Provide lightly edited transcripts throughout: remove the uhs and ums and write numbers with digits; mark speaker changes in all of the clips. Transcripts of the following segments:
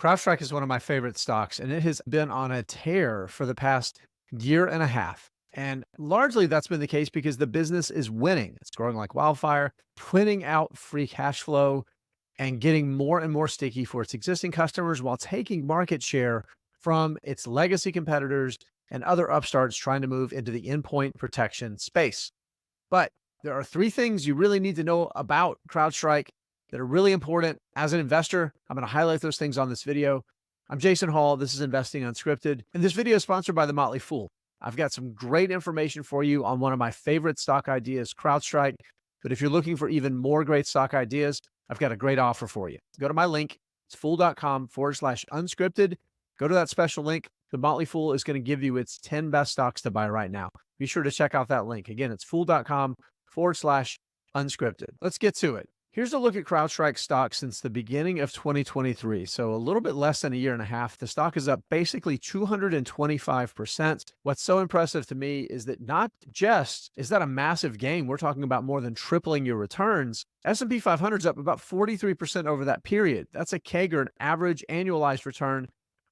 Speaker 1: CrowdStrike is one of my favorite stocks, and it has been on a tear for the past year and a half. And largely that's been the case because the business is winning. It's growing like wildfire, putting out free cash flow and getting more and more sticky for its existing customers while taking market share from its legacy competitors and other upstarts trying to move into the endpoint protection space. But there are three things you really need to know about CrowdStrike that are really important as an investor. I'm going to highlight those things on this video. I'm Jason Hall. This is Investing Unscripted. And this video is sponsored by The Motley Fool. I've got some great information for you on one of my favorite stock ideas, CrowdStrike. But if you're looking for even more great stock ideas, I've got a great offer for you. Go to my link. It's fool.com/unscripted. Go to that special link. The Motley Fool is going to give you its 10 best stocks to buy right now. Be sure to check out that link. Again, it's fool.com/unscripted. Let's get to it. Here's a look at CrowdStrike stock since the beginning of 2023. So a little bit less than a year and a half. The stock is up basically 225%. What's so impressive to me is that not just is that a massive gain, we're talking about more than tripling your returns. S&P 500 is up about 43% over that period. That's a CAGR, an average annualized return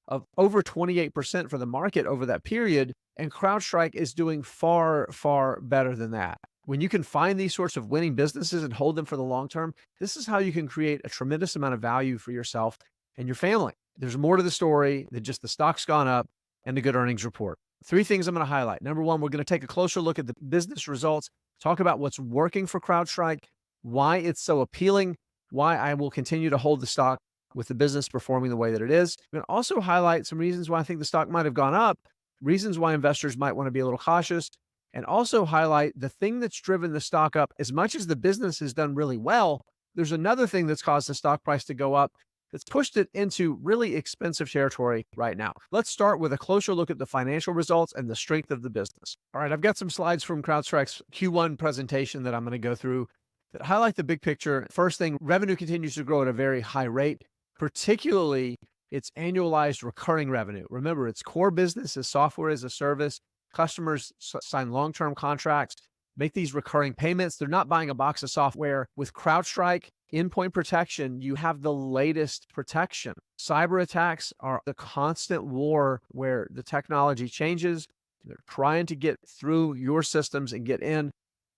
Speaker 1: of over 28% for the market over that period. And CrowdStrike is doing far, far better than that. When you can find these sorts of winning businesses and hold them for the long term, this is how you can create a tremendous amount of value for yourself and your family. There's more to the story than just the stock's gone up and the good earnings report. Three things I'm going to highlight. Number one, we're going to take a closer look at the business results, talk about what's working for CrowdStrike, why it's so appealing, why I will continue to hold the stock with the business performing the way that it is. I'm going to also highlight some reasons why I think the stock might have gone up, reasons why investors might want to be a little cautious, and also highlight the thing that's driven the stock up. As much as the business has done really well, there's another thing that's caused the stock price to go up that's pushed it into really expensive territory right now. Let's start with a closer look at the financial results and the strength of the business. All right, I've got some slides from CrowdStrike's Q1 presentation that I'm going to go through that highlight the big picture. First thing, revenue continues to grow at a very high rate, particularly its annualized recurring revenue. Remember, its core business is software as a service. Customers sign long-term contracts, make these recurring payments. They're not buying a box of software. With CrowdStrike endpoint protection, you have the latest protection. Cyber attacks are the constant war where the technology changes. They're trying to get through your systems and get in.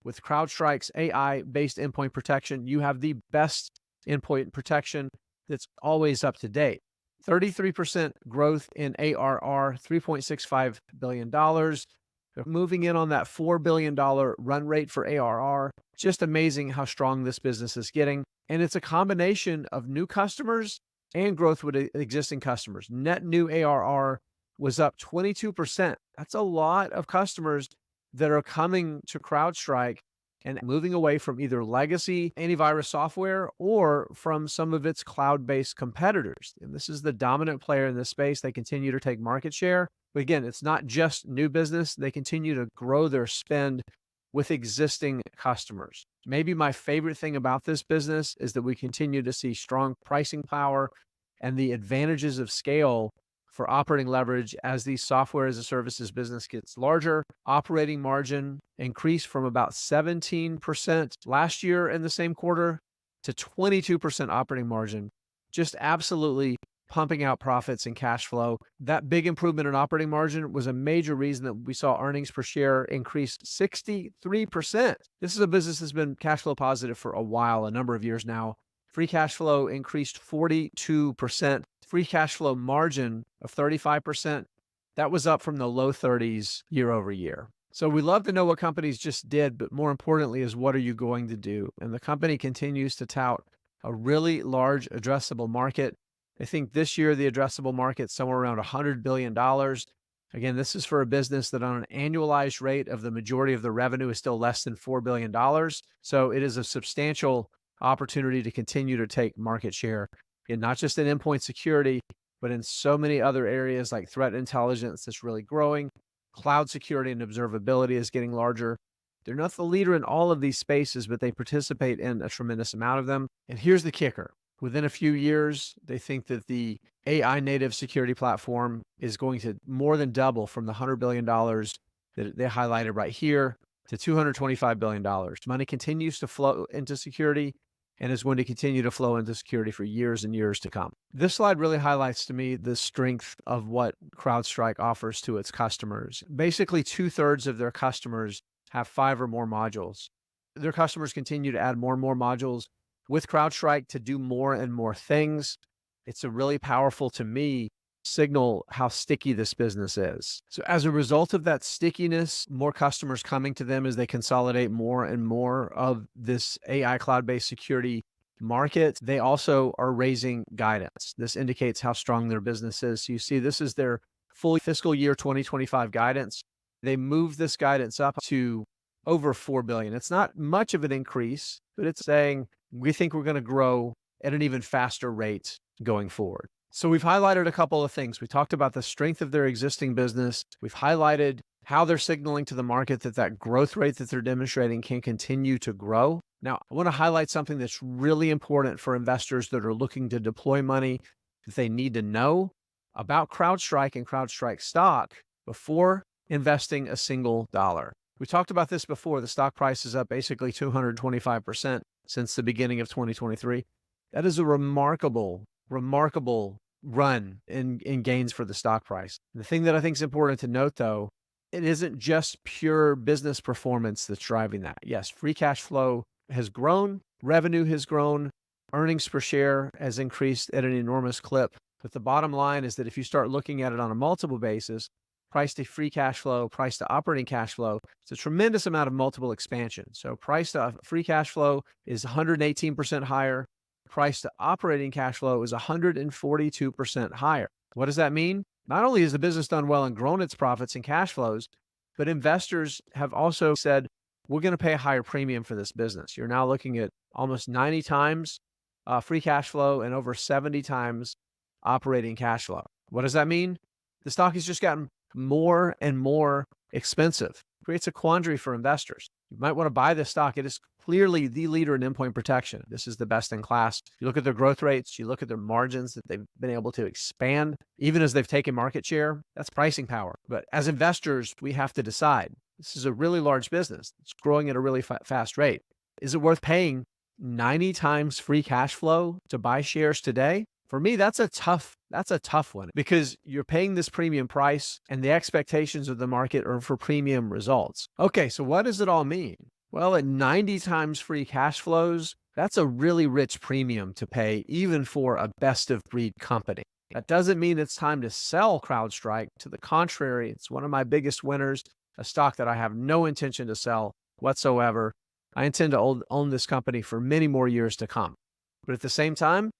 Speaker 1: With CrowdStrike's AI-based endpoint protection, you have the best endpoint protection that's always up to date. 33% growth in ARR, $3.65 billion. They're moving in on that $4 billion run rate for ARR. Just amazing how strong this business is getting. And it's a combination of new customers and growth with existing customers. Net new ARR was up 22%. That's a lot of customers that are coming to CrowdStrike and moving away from either legacy antivirus software or from some of its cloud-based competitors. And this is the dominant player in this space. They continue to take market share. But again, it's not just new business. They continue to grow their spend with existing customers. Maybe my favorite thing about this business is that we continue to see strong pricing power and the advantages of scale for operating leverage as the software as a services business gets larger. Operating margin increased from about 17% last year in the same quarter to 22% operating margin, just absolutely pumping out profits and cash flow. That big improvement in operating margin was a major reason that we saw earnings per share increase 63%. This is a business that's been cash flow positive for a while, a number of years now. Free cash flow increased 42%. Free cash flow margin of 35%. That was up from the low 30s year over year. So we love to know what companies just did, but more importantly is what are you going to do? And the company continues to tout a really large addressable market. I think this year the addressable market is somewhere around $100 billion. Again, this is for a business that on an annualized rate of the majority of the revenue is still less than $4 billion. So it is a substantial opportunity to continue to take market share, and not just in endpoint security, but in so many other areas like threat intelligence that's really growing. Cloud security and observability is getting larger. They're not the leader in all of these spaces, but they participate in a tremendous amount of them. And here's the kicker. Within a few years, they think that the AI native security platform is going to more than double from the $100 billion that they highlighted right here to $225 billion. Money continues to flow into security. and is going to continue to flow into security for years and years to come. This slide really highlights to me the strength of what CrowdStrike offers to its customers. Basically, 2/3 of their customers have 5 or more modules. Their customers continue to add more and more modules with CrowdStrike to do more and more things. It's a really powerful, to me, signal how sticky this business is. So as a result of that stickiness, more customers coming to them as they consolidate more and more of this AI cloud-based security market, they also are raising guidance. This indicates how strong their business is. So you see, this is their full fiscal year 2025 guidance. They moved this guidance up to over $4 billion. It's not much of an increase, but it's saying we think we're going to grow at an even faster rate going forward. So we've highlighted a couple of things. We talked about the strength of their existing business. We've highlighted how they're signaling to the market that that growth rate that they're demonstrating can continue to grow. Now, I want to highlight something that's really important for investors that are looking to deploy money that they need to know about CrowdStrike and CrowdStrike stock before investing a single dollar. We talked about this before. The stock price is up basically 225% since the beginning of 2023. That is a remarkable run in gains for the stock price. The thing that I think is important to note, though, it isn't just pure business performance that's driving that. Yes, free cash flow has grown, revenue has grown, earnings per share has increased at an enormous clip. But the bottom line is that if you start looking at it on a multiple basis, price to free cash flow, price to operating cash flow, it's a tremendous amount of multiple expansion. So price to free cash flow is 118% higher. Price to operating cash flow is 142% higher. What does that mean? Not only has the business done well and grown its profits and cash flows, but investors have also said, we're going to pay a higher premium for this business. You're now looking at almost 90 times free cash flow and over 70 times operating cash flow. What does that mean? The stock has just gotten more and more expensive. It creates a quandary for investors. You might want to buy this stock. It is clearly the leader in endpoint protection. This is the best in class. You look at their growth rates, you look at their margins that they've been able to expand, even as they've taken market share, that's pricing power. But as investors, we have to decide. This is a really large business. It's growing at a really fast rate. Is it worth paying 90 times free cash flow to buy shares today? For me, that's a tough one, because you're paying this premium price and the expectations of the market are for premium results. Okay, so what does it all mean? Well, at 90 times free cash flows, that's a really rich premium to pay even for a best of breed company. That doesn't mean it's time to sell CrowdStrike. To the contrary, it's one of my biggest winners, a stock that I have no intention to sell whatsoever. I intend to own this company for many more years to come. But at the same time,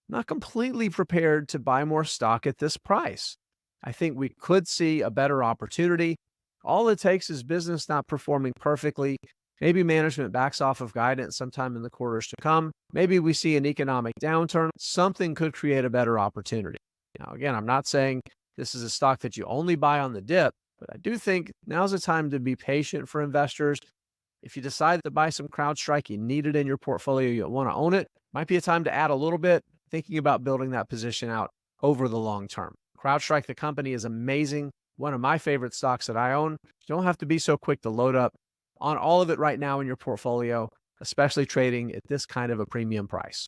Speaker 1: not completely prepared to buy more stock at this price. I think we could see a better opportunity. All it takes is business not performing perfectly. Maybe management backs off of guidance sometime in the quarters to come. Maybe we see an economic downturn. Something could create a better opportunity. Now, again, I'm not saying this is a stock that you only buy on the dip, but I do think now's the time to be patient for investors. If you decide to buy some CrowdStrike, you need it in your portfolio, you want to own it, might be a time to add a little bit, thinking about building that position out over the long term. CrowdStrike, the company, is amazing. One of my favorite stocks that I own. You don't have to be so quick to load up on all of it right now in your portfolio, especially trading at this kind of a premium price.